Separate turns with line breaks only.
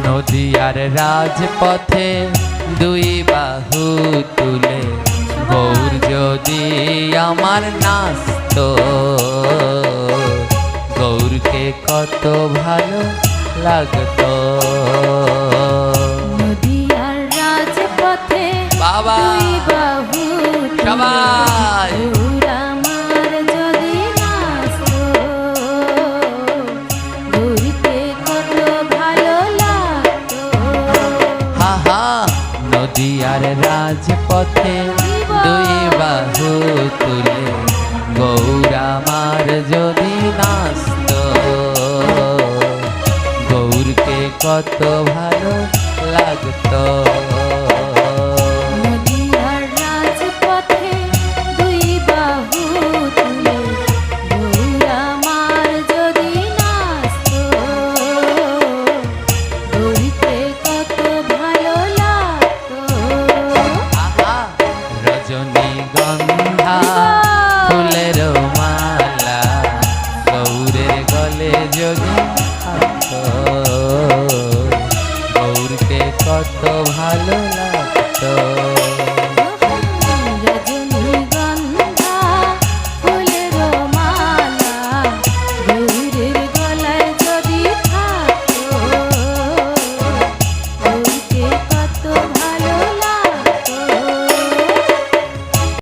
নদিয়ার রাজপথে দুই বাহু তুলে গৌর যদি আমার নাচতো, গৌরকে কত ভালো লাগতো।
নদিয়ার রাজপথে
বাবা
দুই বাহু তুলে
সবাই
গৌর আমার যদি নাচতো, গৌরকে কত ভালো লাগতো।
হা হা নদিয়ার রাজপথে দুই বাহু তুলে গৌর আমার যদি নাচতো, গৌরকে কত ভালো লাগতো।
নদিয়ার রাজপথে দুই বাহু তুলে গৌর আমার যদি নাচতো, গৌরকে কত ভালো লাগতো।
আহা রজনীগন্ধা ফুলের মালা গৌরের গলে যদি থাকতো, গৌরকে কত ভালো লাগতো।